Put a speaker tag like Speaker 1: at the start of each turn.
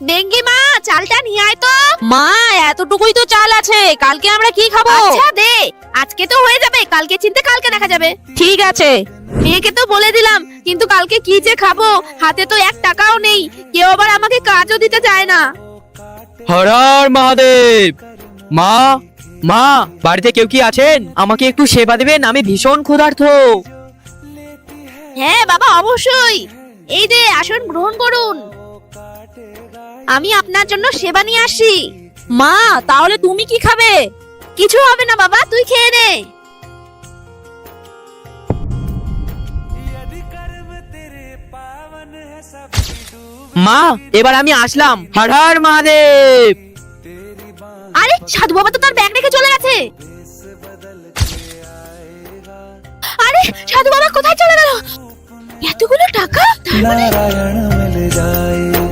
Speaker 1: Dengue মা, চালটা নিয়ে আয় তো।
Speaker 2: মা, এতটুকুই তো চাল আছে, কালকে আমরা কি খাবো?
Speaker 1: আচ্ছা দে, আজকে তো হয়ে যাবে, কালকে চিনতে কালকে দেখা যাবে।
Speaker 2: ঠিক আছে।
Speaker 1: মেয়েকে তো বলে দিলাম, কিন্তু কালকে কি যে খাবো, হাতে তো 1 টাকাও নেই। কেউ আবার আমাকে কাজও দিতে চায় না।
Speaker 3: হর হর মহাদেব। মা, মা, বাড়িতে কেউ কি আছেন? আমাকে একটু সেবা দেবেন, আমি ভীষণ ক্ষুধার্ত।
Speaker 1: হ্যাঁ বাবা, অবশ্যই। এই যে আসন গ্রহণ করুন, আমি আপনার জন্য সেবা নিয়ে আসি।
Speaker 2: মা, তাহলে তুমি কি খাবে?
Speaker 1: কিছু হবে না বাবা, তুই খেয়ে নে।
Speaker 3: মা, এবার আমি আসলাম। হর হর মহাদেব।
Speaker 1: আরে সাধু বাবা তো তার ব্যাগ রেখে চলে গেছে। আরে সাধু বাবা কোথায় চলে গেল? এতগুলো টাকা, তার মানে
Speaker 4: नारायण मिल जाए।